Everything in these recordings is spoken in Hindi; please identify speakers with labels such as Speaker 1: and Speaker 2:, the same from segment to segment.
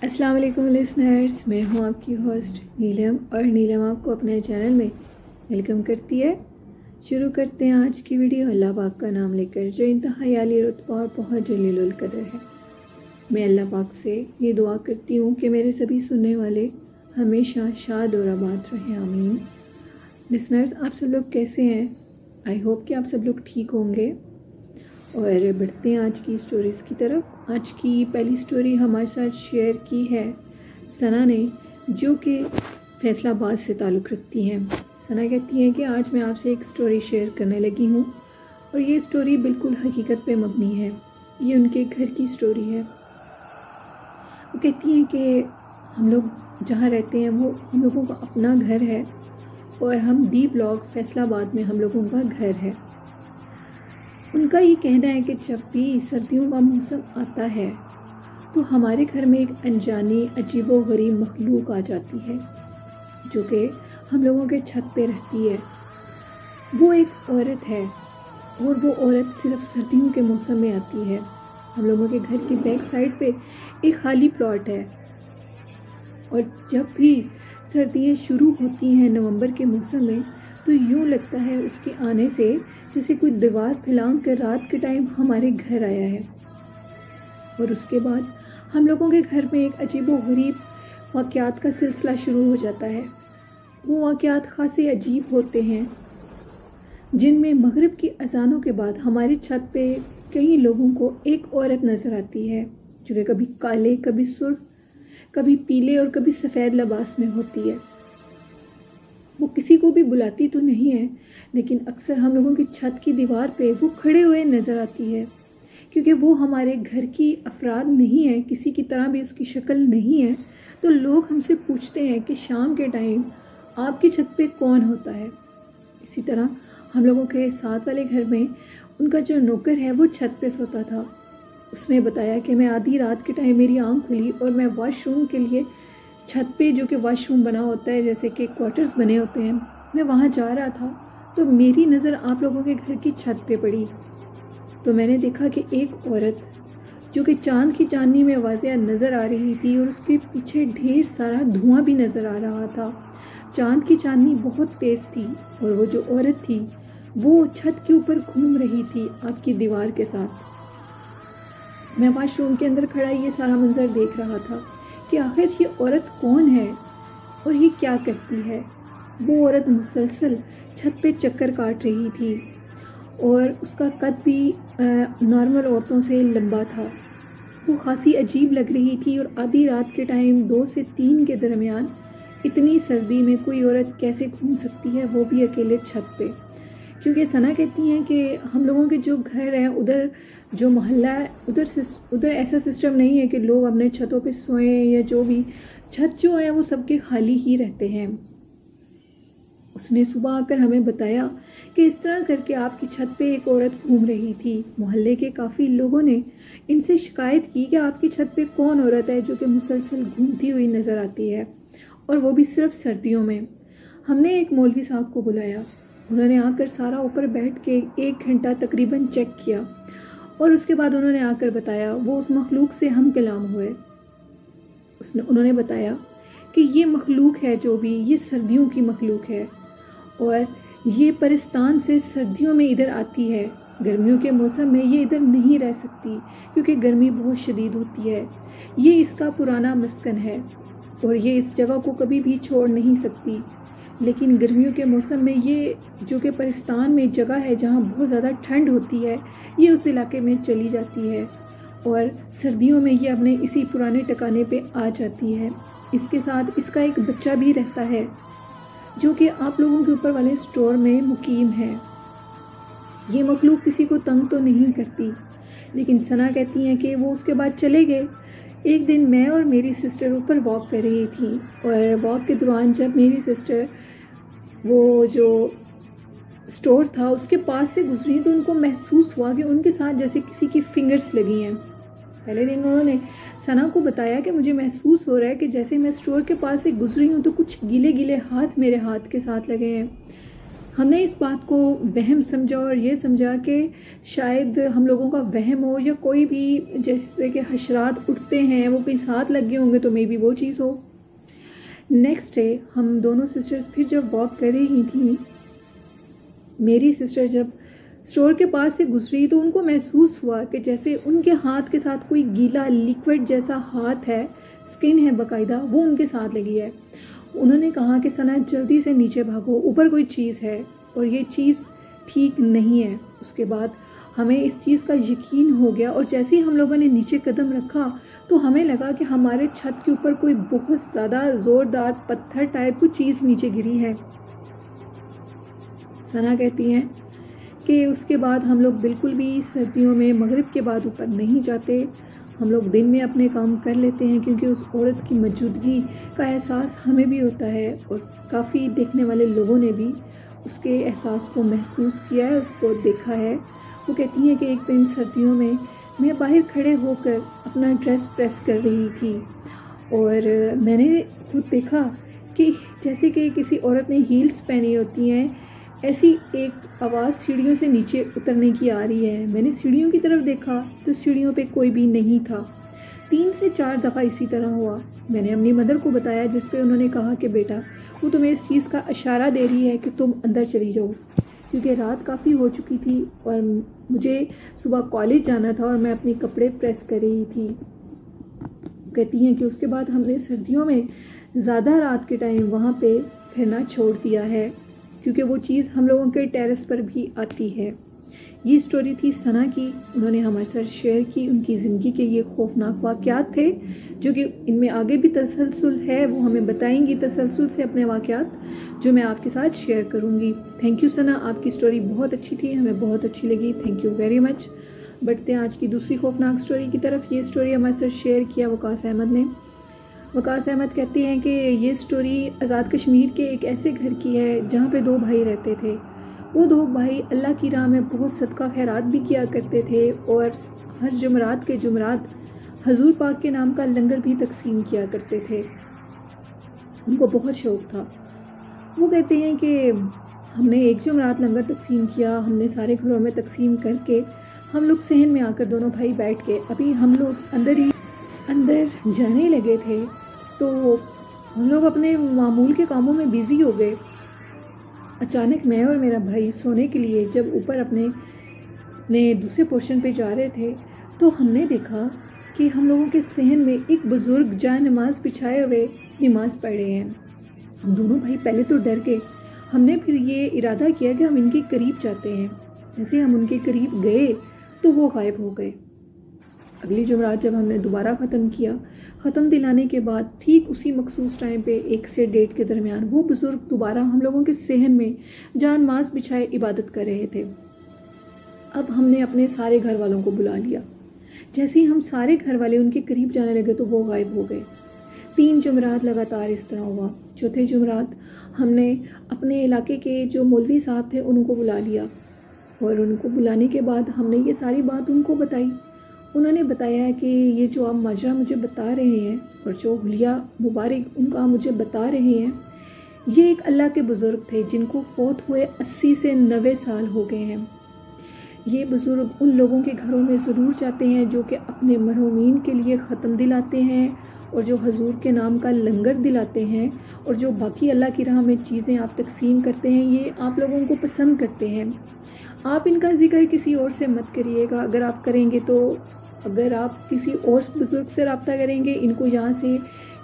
Speaker 1: अस्सलाम वालेकुम लिसनर्स, मैं हूं आपकी होस्ट नीलम और नीलम आपको अपने चैनल में वेलकम करती है। शुरू करते हैं आज की वीडियो अल्लाह पाक का नाम लेकर, जो इंतहाई आली रुतबा और बहुत जलीलुल कदर है। मैं अल्लाह पाक से ये दुआ करती हूँ कि मेरे सभी सुनने वाले हमेशा शाद और आबाद रहें, आमीन। लिसनर्स, आप सब लोग कैसे हैं? आई होप कि आप सब लोग ठीक होंगे। और बढ़ते हैं आज की स्टोरीज़ की तरफ। आज की पहली स्टोरी हमारे साथ शेयर की है सना ने, जो कि फैसलाबाद से ताल्लुक़ रखती हैं। सना कहती हैं कि आज मैं आपसे एक स्टोरी शेयर करने लगी हूँ और ये स्टोरी बिल्कुल हकीकत पे मबनी है। ये उनके घर की स्टोरी है। वो कहती हैं कि हम लोग जहाँ रहते हैं वो हम लोगों का अपना घर है और हम डी ब्लॉक फैसलाबाद में हम लोगों का घर है। उनका ये कहना है कि जब भी सर्दियों का मौसम आता है तो हमारे घर में एक अनजानी अजीबोगरीब मखलूक आ जाती है, जो कि हम लोगों के छत पे रहती है। वो एक औरत है और वो औरत सिर्फ सर्दियों के मौसम में आती है। हम लोगों के घर की बैक साइड पे एक खाली प्लॉट है और जब भी सर्दियाँ शुरू होती हैं नवंबर के मौसम में, तो यूँ लगता है उसके आने से जैसे कोई दीवार फैलांग कर रात के टाइम हमारे घर आया है। और उसके बाद हम लोगों के घर में एक अजीबोगरीब वाक़यात का सिलसिला शुरू हो जाता है। वो वाक़यात खासे अजीब होते हैं, जिनमें मगरिब की अज़ानों के बाद हमारी छत पे कई लोगों को एक औरत नज़र आती है, जो कि कभी काले, कभी सुर्ख, कभी पीले और कभी सफ़ेद लिबास में होती है। वो किसी को भी बुलाती तो नहीं है, लेकिन अक्सर हम लोगों की छत की दीवार पे वो खड़े हुए नज़र आती है। क्योंकि वो हमारे घर की अफराद नहीं है, किसी की तरह भी उसकी शक्ल नहीं है, तो लोग हमसे पूछते हैं कि शाम के टाइम आपकी छत पे कौन होता है। इसी तरह हम लोगों के साथ वाले घर में उनका जो नौकर है वो छत पे सोता था। उसने बताया कि मैं आधी रात के टाइम मेरी आँख खुली और मैं वॉशरूम के लिए छत पे, जो कि वॉशरूम बना होता है, जैसे कि क्वार्टर्स बने होते हैं, मैं वहाँ जा रहा था तो मेरी नज़र आप लोगों के घर की छत पे पड़ी। तो मैंने देखा कि एक औरत, जो कि चांद की चांदनी में वाज़िया नज़र आ रही थी और उसके पीछे ढेर सारा धुआं भी नज़र आ रहा था। चांद की चांदनी बहुत तेज़ थी और वो जो औरत थी वो छत के ऊपर घूम रही थी आपकी दीवार के साथ। मैं वॉशरूम के अंदर खड़ा ये सारा मंजर देख रहा था कि आखिर ये औरत कौन है और ये क्या करती है। वो औरत मुसलसल छत पे चक्कर काट रही थी और उसका कद भी नॉर्मल औरतों से लंबा था। वो खासी अजीब लग रही थी और आधी रात के टाइम 2 से 3 के दरमियान इतनी सर्दी में कोई औरत कैसे घूम सकती है, वो भी अकेले छत पे। क्योंकि सना कहती हैं कि हम लोगों के जो घर हैं उधर जो मोहल्ला है उधर ऐसा सिस्टम नहीं है कि लोग अपने छतों पे सोएं, या जो भी छत जो है वो सबके खाली ही रहते हैं। उसने सुबह आकर हमें बताया कि इस तरह करके आपकी छत पे एक औरत घूम रही थी। मोहल्ले के काफ़ी लोगों ने इनसे शिकायत की कि आपकी छत पे कौन औरत है जो कि मुसलसल घूमती हुई नज़र आती है, और वो भी सिर्फ सर्दियों में। हमने एक मौलवी साहब को बुलाया। उन्होंने आकर सारा ऊपर बैठ के 1 घंटा तकरीबन चेक किया और उसके बाद उन्होंने आकर बताया, वो उस मखलूक से हम कलाम हुए। उन्होंने बताया कि ये मखलूक है जो भी, ये सर्दियों की मखलूक है और ये परिस्तान से सर्दियों में इधर आती है। गर्मियों के मौसम में ये इधर नहीं रह सकती क्योंकि गर्मी बहुत शदीद होती है। ये इसका पुराना मस्कन है और ये इस जगह को कभी भी छोड़ नहीं सकती। लेकिन गर्मियों के मौसम में ये जो कि पाकिस्तान में जगह है जहाँ बहुत ज़्यादा ठंड होती है, ये उस इलाके में चली जाती है और सर्दियों में ये अपने इसी पुराने ठिकाने पे आ जाती है। इसके साथ इसका एक बच्चा भी रहता है जो कि आप लोगों के ऊपर वाले स्टोर में मुकीम है। ये मखलूक किसी को तंग तो नहीं करती, लेकिन सना कहती हैं कि वो उसके बाद चले गए। एक दिन मैं और मेरी सिस्टर ऊपर वॉक कर रही थी और वॉक के दौरान जब मेरी सिस्टर वो जो स्टोर था उसके पास से गुजरी तो उनको महसूस हुआ कि उनके साथ जैसे किसी की फिंगर्स लगी हैं। पहले दिन उन्होंने सना को बताया कि मुझे महसूस हो रहा है कि जैसे मैं स्टोर के पास से गुजरी हूँ तो कुछ गीले गीले हाथ मेरे हाथ के साथ लगे हैं। हमने इस बात को वहम समझा और ये समझा कि शायद हम लोगों का वहम हो, या कोई भी जैसे कि हशरात उठते हैं वो कहीं साथ लगे होंगे तो मे बी वो चीज़ हो। नेक्स्ट डे हम दोनों सिस्टर्स फिर जब वॉक कर रही थी, मेरी सिस्टर जब स्टोर के पास से गुजरी तो उनको महसूस हुआ कि जैसे उनके हाथ के साथ कोई गीला लिक्विड जैसा हाथ है, स्किन है बाकायदा, वो उनके साथ लगी है। उन्होंने कहा कि सना जल्दी से नीचे भागो, ऊपर कोई चीज़ है और ये चीज़ ठीक नहीं है। उसके बाद हमें इस चीज़ का यकीन हो गया और जैसे ही हम लोगों ने नीचे कदम रखा तो हमें लगा कि हमारे छत के ऊपर कोई बहुत ज़्यादा ज़ोरदार पत्थर टाइप की चीज़ नीचे गिरी है। सना कहती हैं कि उसके बाद हम लोग बिल्कुल भी सर्दियों में मगरिब के बाद ऊपर नहीं जाते। हम लोग दिन में अपने काम कर लेते हैं क्योंकि उस औरत की मौजूदगी का एहसास हमें भी होता है और काफ़ी देखने वाले लोगों ने भी उसके एहसास को महसूस किया है, उसको देखा है। वो कहती हैं कि एक दिन सर्दियों में मैं बाहर खड़े होकर अपना ड्रेस प्रेस कर रही थी और मैंने खुद देखा कि जैसे कि किसी औरत ने हील्स पहनी होती हैं, ऐसी एक आवाज़ सीढ़ियों से नीचे उतरने की आ रही है। मैंने सीढ़ियों की तरफ देखा तो सीढ़ियों पे कोई भी नहीं था। 3 से 4 दफ़ा इसी तरह हुआ। मैंने अपनी मदर को बताया, जिस पे उन्होंने कहा कि बेटा वो तुम्हें इस चीज़ का इशारा दे रही है कि तुम अंदर चली जाओ, क्योंकि रात काफ़ी हो चुकी थी और मुझे सुबह कॉलेज जाना था और मैं अपने कपड़े प्रेस कर रही थी। कहती हैं कि उसके बाद हमने सर्दियों में ज़्यादा रात के टाइम वहाँ पे फिरना छोड़ दिया है क्योंकि वो चीज़ हम लोगों के टेरेस पर भी आती है। ये स्टोरी थी सना की, उन्होंने हमारे साथ शेयर की। उनकी ज़िंदगी के ये खौफनाक वाक़यात थे जो कि इनमें आगे भी तसलसल है, वो हमें बताएंगी तसलसल से अपने वाक़यात, जो मैं आपके साथ शेयर करूँगी। थैंक यू सना, आपकी स्टोरी बहुत अच्छी थी, हमें बहुत अच्छी लगी, थैंक यू वेरी मच। बढ़ते हैं आज की दूसरी खौफनाक स्टोरी की तरफ। ये स्टोरी हमारे साथ शेयर किया वकास अहमद ने। वकास अहमद कहते हैं कि ये स्टोरी आज़ाद कश्मीर के एक ऐसे घर की है जहाँ पे 2 भाई रहते थे। वो 2 भाई अल्लाह की राह में बहुत सदका खैरात भी किया करते थे और हर जुमरात के जुमरात हजूर पाक के नाम का लंगर भी तकसीम किया करते थे। उनको बहुत शौक़ था। वो कहते हैं कि हमने एक जुमरात लंगर तकसीम किया, हमने सारे घरों में तकसीम करके हम लोग सहन में आकर दोनों भाई बैठ के, अभी हम लोग अंदर जाने लगे थे तो हम लोग अपने मामूल के कामों में बिज़ी हो गए। अचानक मैं और मेरा भाई सोने के लिए जब ऊपर अपने दूसरे पोर्शन पे जा रहे थे तो हमने देखा कि हम लोगों के सहन में एक बुज़ुर्ग जाए नमाज बिछाए हुए नमाज पढ़ रहे हैं। हम दोनों भाई पहले तो डर गए। हमने फिर ये इरादा किया कि हम इनके करीब जाते हैं। जैसे हम उनके करीब गए तो वो गायब हो गए। अगली जुमरात जब हमने दोबारा ख़त्म दिलाने के बाद ठीक उसी मखसूस टाइम पे 1 से 1:30 के दरमियान वो बुज़ुर्ग दोबारा हम लोगों के सहन में जान माज बिछाए इबादत कर रहे थे। अब हमने अपने सारे घर वालों को बुला लिया। जैसे ही हम सारे घर वाले उनके करीब जाने लगे तो वो गायब हो गए। 3 जुमरात लगातार इस तरह हुआ। चौथे जुमरात हमने अपने इलाके के जो मौलवी साहब थे उनको बुला लिया और उनको बुलाने के बाद हमने ये सारी बात उनको बताई। उन्होंने बताया कि ये जो आप माजरा मुझे बता रहे हैं और जो हुलिया मुबारक उनका मुझे बता रहे हैं, ये एक अल्लाह के बुज़ुर्ग थे जिनको फ़ौत हुए 80 से 90 साल हो गए हैं। ये बुज़ुर्ग उन लोगों के घरों में ज़रूर जाते हैं जो कि अपने मरहूमीन के लिए ख़त्म दिलाते हैं और जो हजूर के नाम का लंगर दिलाते हैं और जो बाकी अल्लाह की राह में चीज़ें आप तकसीम करते हैं, ये आप लोगों को पसंद करते हैं। आप इनका ज़िक्र किसी और से मत करिएगा। अगर आप करेंगे तो अगर आप किसी और बुज़ुर्ग से रब्ता करेंगे इनको यहाँ से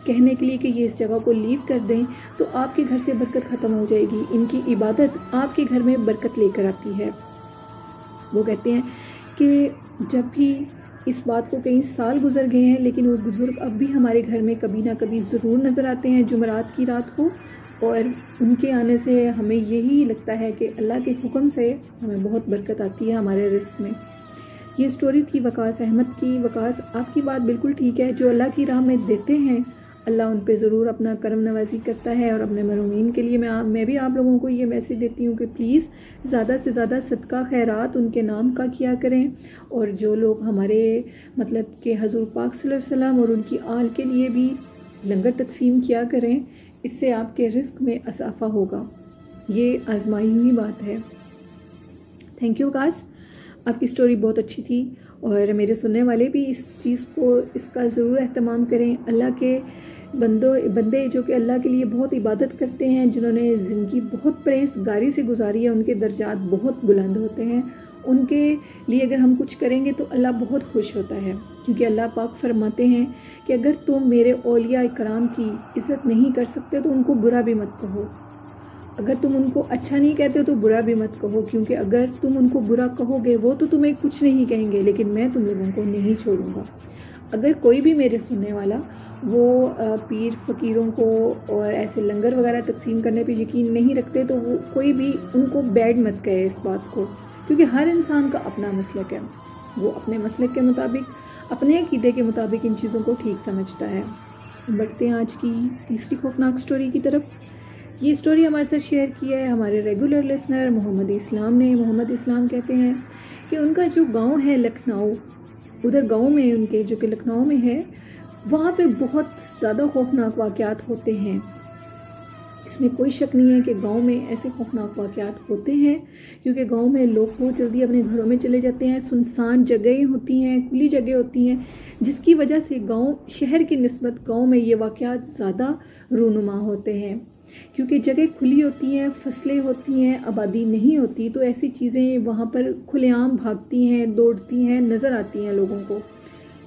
Speaker 1: कहने के लिए कि ये इस जगह को लीव कर दें, तो आपके घर से बरकत ख़त्म हो जाएगी। इनकी इबादत आपके घर में बरकत लेकर आती है। वो कहते हैं कि जब भी इस बात को कई साल गुजर गए हैं लेकिन वो बुज़ुर्ग अब भी हमारे घर में कभी ना कभी ज़रूर नज़र आते हैं जुमरात की रात को, और उनके आने से हमें यही लगता है कि अल्लाह के हुक्म से हमें बहुत बरकत आती है हमारे रिस्क में। ये स्टोरी थी वकास अहमद की। वकास, आपकी बात बिल्कुल ठीक है। जो अल्लाह की राह में देते हैं अल्लाह उन पे ज़रूर अपना करम नवाजी करता है। और अपने मरहूमीन के लिए मैं भी आप लोगों को ये मैसेज देती हूँ कि प्लीज़ ज़्यादा से ज़्यादा सदका खैरात उनके नाम का किया करें। और जो लोग हमारे मतलब कि हज़ूर पाक सल्लल्लाहु अलैहि वसल्लम और उनकी आल के लिए भी लंगर तकसीम किया करें, इससे आपके रिस्क में इजाफ़ा होगा। ये आजमाई हुई बात है। थैंक यू आकाश, आपकी स्टोरी बहुत अच्छी थी और मेरे सुनने वाले भी इस चीज़ को इसका ज़रूर एहतमाम करें। अल्लाह के बंदे जो कि अल्लाह के लिए बहुत इबादत करते हैं, जिन्होंने ज़िंदगी बहुत परहेज़गारी से गुजारी है, उनके दर्जात बहुत बुलंद होते हैं। उनके लिए अगर हम कुछ करेंगे तो अल्लाह बहुत खुश होता है, क्योंकि अल्लाह पाक फरमाते हैं कि अगर तुम मेरे औलिया इकराम की इज़्ज़त नहीं कर सकते तो उनको बुरा भी मत कहो। अगर तुम उनको अच्छा नहीं कहते तो बुरा भी मत कहो, क्योंकि अगर तुम उनको बुरा कहोगे वो तो तुम्हें कुछ नहीं कहेंगे, लेकिन मैं तुम लोगों को नहीं छोड़ूंगा। अगर कोई भी मेरे सुनने वाला वो पीर फ़कीरों को और ऐसे लंगर वगैरह तकसीम करने पे यकीन नहीं रखते तो वो कोई भी उनको बैड मत कहे इस बात को, क्योंकि हर इंसान का अपना मसलक है। वो अपने मसलक के मुताबिक, अपने अकीदे के मुताबिक इन चीज़ों को ठीक समझता है। बढ़ते हैं आज की तीसरी खौफनाक स्टोरी की तरफ। ये स्टोरी हमारे साथ शेयर किया है हमारे रेगुलर लिसनर मोहम्मद इस्लाम ने। मोहम्मद इस्लाम कहते हैं कि उनका जो गांव है लखनऊ, उधर गांव में उनके जो कि लखनऊ में है, वहाँ पे बहुत ज़्यादा खौफनाक वाक़यात होते हैं। इसमें कोई शक नहीं है कि गांव में ऐसे खौफनाक वाक़यात होते हैं, क्योंकि गांव में लोग बहुत जल्दी अपने घरों में चले जाते हैं। सुनसान जगहें होती हैं, खुली जगह होती हैं, जिसकी वजह से गांव शहर की निस्बत गांव में ये वाक़यात ज़्यादा रूनुमा होते हैं, क्योंकि जगह खुली होती हैं, फसलें होती हैं, आबादी नहीं होती, तो ऐसी चीज़ें वहाँ पर खुलेआम भागती हैं, दौड़ती हैं, नज़र आती हैं लोगों को।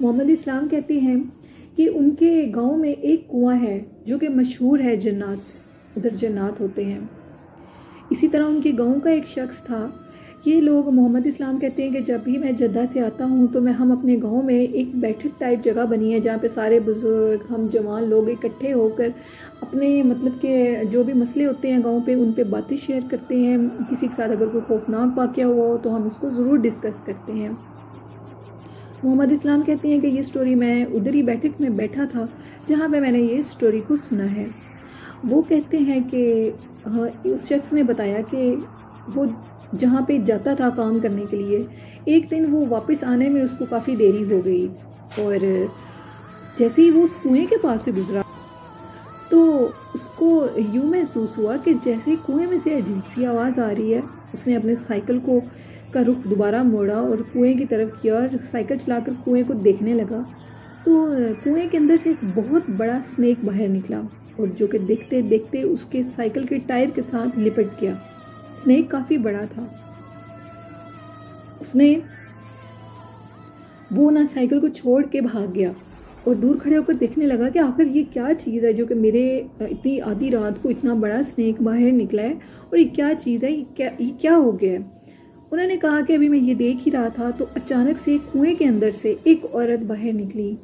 Speaker 1: मोहम्मद इस्लाम कहते हैं कि उनके गांव में एक कुआं है जो कि मशहूर है जन्नात, उधर जन्नात होते हैं। इसी तरह उनके गांव का एक शख्स था। ये लोग, मोहम्मद इस्लाम कहते हैं कि जब भी मैं जद्दा से आता हूँ तो हम अपने गांव में एक बैठक टाइप जगह बनी है, जहाँ पे सारे बुजुर्ग, हम जवान लोग इकट्ठे होकर अपने मतलब के जो भी मसले होते हैं गांव पे, उन पे बातें शेयर करते हैं। किसी के साथ अगर कोई खौफनाक वाक़या हुआ हो तो हम उसको ज़रूर डिस्कस करते हैं। मोहम्मद इस्लाम कहते हैं कि ये स्टोरी मैं उधर ही बैठक में बैठा था जहाँ पे मैंने ये स्टोरी को सुना है। वो कहते हैं कि उस शख्स ने बताया कि वो जहाँ पे जाता था काम करने के लिए, एक दिन वो वापस आने में उसको काफ़ी देरी हो गई, और जैसे ही वो उस कुएं के पास से गुजरा तो उसको यूँ महसूस हुआ कि जैसे कुएं में से अजीब सी आवाज़ आ रही है। उसने अपने साइकिल का रुख दोबारा मोड़ा और कुएं की तरफ किया और साइकिल चलाकर कुएं को देखने लगा, तो कुएं के अंदर से एक बहुत बड़ा स्नेक बाहर निकला, और जो कि देखते देखते उसके साइकिल के टायर के साथ लिपट गया। स्नेक काफ़ी बड़ा था। वो ना साइकिल को छोड़ के भाग गया और दूर खड़े होकर देखने लगा कि आखिर ये क्या चीज़ है जो कि मेरे इतनी आधी रात को इतना बड़ा स्नेक बाहर निकला है, और ये क्या चीज़ है, ये क्या हो गया है। उन्होंने कहा कि अभी मैं ये देख ही रहा था तो अचानक से कुएं के अंदर से एक औरत बाहर निकली,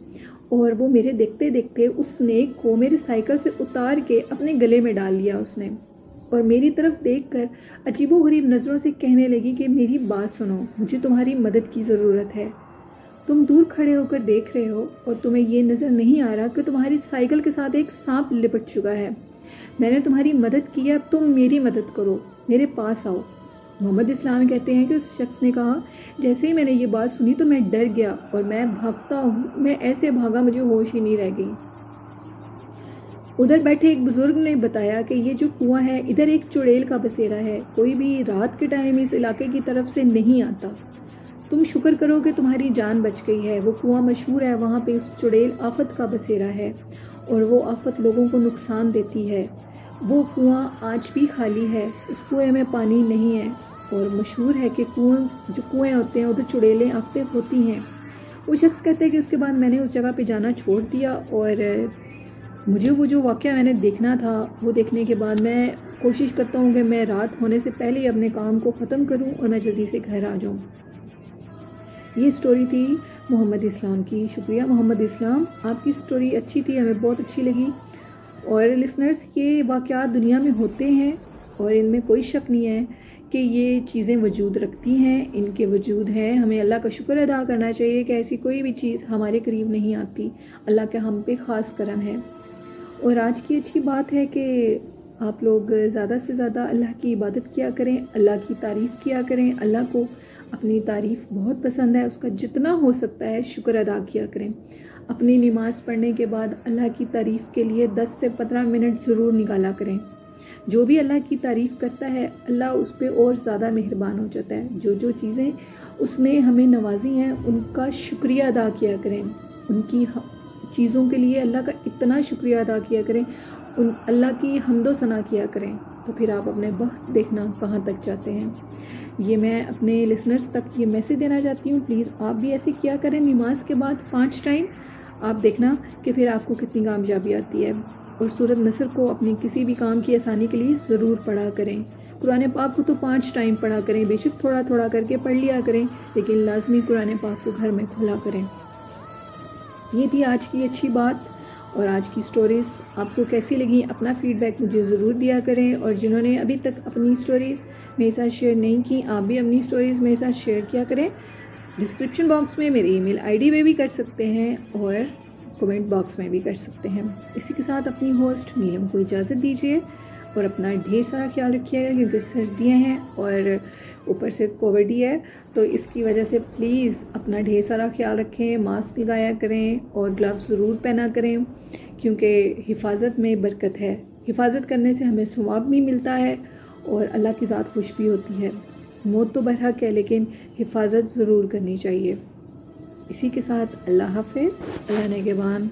Speaker 1: और वो मेरे देखते देखते उस स्नेक को मेरे साइकिल से उतार के अपने गले में डाल लिया उसने, और मेरी तरफ देखकर अजीबोगरीब नज़रों से कहने लगी कि मेरी बात सुनो, मुझे तुम्हारी मदद की ज़रूरत है। तुम दूर खड़े होकर देख रहे हो और तुम्हें ये नज़र नहीं आ रहा कि तुम्हारी साइकिल के साथ एक सांप लिपट चुका है। मैंने तुम्हारी मदद की है, अब तुम मेरी मदद करो, मेरे पास आओ। मोहम्मद इस्लाम कहते हैं कि उस शख्स ने कहा, जैसे ही मैंने ये बात सुनी तो मैं डर गया और मैं भागता हूँ, मैं ऐसे भागा मुझे होश ही नहीं रह गई। उधर बैठे एक बुजुर्ग ने बताया कि ये जो कुआं है, इधर एक चुड़ैल का बसेरा है, कोई भी रात के टाइम इस इलाके की तरफ से नहीं आता। तुम शुक्र करो कि तुम्हारी जान बच गई है। वो कुआं मशहूर है, वहाँ पे उस चुड़ैल आफत का बसेरा है और वो आफत लोगों को नुकसान देती है। वो कुआं आज भी खाली है, उस कुएं में पानी नहीं है, और मशहूर है कि जो कुएं होते हैं उधर चुड़ैलें आफतें होती हैं। वो शख्स कहते हैं कि उसके बाद मैंने उस जगह पे जाना छोड़ दिया, और मुझे वो जो वाक़या मैंने देखना था वो देखने के बाद मैं कोशिश करता हूँ कि मैं रात होने से पहले ही अपने काम को ख़त्म करूँ और मैं जल्दी से घर आ जाऊँ। ये स्टोरी थी मोहम्मद इस्लाम की। शुक्रिया मोहम्मद इस्लाम, आपकी स्टोरी अच्छी थी, हमें बहुत अच्छी लगी। और लिसनर्स, ये वाक़यात दुनिया में होते हैं और इनमें कोई शक नहीं है कि ये चीज़ें वजूद रखती हैं, इनके वजूद हैं। हमें अल्लाह का शुक्र अदा करना चाहिए कि ऐसी कोई भी चीज़ हमारे करीब नहीं आती। अल्लाह का हम पे ख़ास करम है। और आज की अच्छी बात है कि आप लोग ज़्यादा से ज़्यादा अल्लाह की इबादत किया करें, अल्लाह की तारीफ़ किया करें। अल्लाह को अपनी तारीफ़ बहुत पसंद है, उसका जितना हो सकता है शुक्र अदा किया करें। अपनी नमाज़ पढ़ने के बाद अल्लाह की तारीफ़ के लिए 10 से 15 मिनट ज़रूर निकाला करें। जो भी अल्लाह की तारीफ़ करता है अल्लाह उस पर और ज़्यादा मेहरबान हो जाता है। जो जो चीज़ें उसने हमें नवाजी हैं उनका शुक्रिया अदा किया करें, उनकी चीज़ों के लिए अल्लाह का इतना शुक्रिया अदा किया करें, उन अल्लाह की हम्दो सना किया करें, तो फिर आप अपने वक्त देखना कहाँ तक जाते हैं। ये मैं अपने लिसनर्स तक ये मैसेज देना चाहती हूँ, प्लीज़ आप भी ऐसे किया करें। नमाज के बाद 5 टाइम आप देखना कि फिर आपको कितनी कामयाबी आती है। और सूरत नसर को अपने किसी भी काम की आसानी के लिए ज़रूर पढ़ा करें। कुरान पाक को तो 5 टाइम पढ़ा करें, बेशक थोड़ा थोड़ा करके पढ़ लिया करें, लेकिन लाजमी कुरान पाक को घर में खोला करें। ये थी आज की अच्छी बात और आज की स्टोरीज़। आपको कैसी लगी अपना फ़ीडबैक मुझे ज़रूर दिया करें। और जिन्होंने अभी तक अपनी स्टोरीज़ मेरे साथ शेयर नहीं की, आप भी अपनी स्टोरीज़ मेरे साथ शेयर किया करें। डिस्क्रिप्शन बॉक्स में मेरी ईमेल आईडी में भी कर सकते हैं और कमेंट बॉक्स में भी कर सकते हैं। इसी के साथ अपनी होस्ट नीलम को इजाज़त दीजिए और अपना ढेर सारा ख्याल रखिएगा, क्योंकि सर्दियाँ हैं और ऊपर से कोविड ही है, तो इसकी वजह से प्लीज़ अपना ढेर सारा ख्याल रखें, मास्क लगाया करें और ग्लव्स ज़रूर पहना करें, क्योंकि हिफाजत में बरकत है। हिफाजत करने से हमें सवाब भी मिलता है और अल्लाह की ज़ात खुश भी होती है। मौत तो बरहक है, लेकिन हिफाजत ज़रूर करनी चाहिए। इसी के साथ अल्लाह हाफ़िज़, अल्लाह नेगेबान।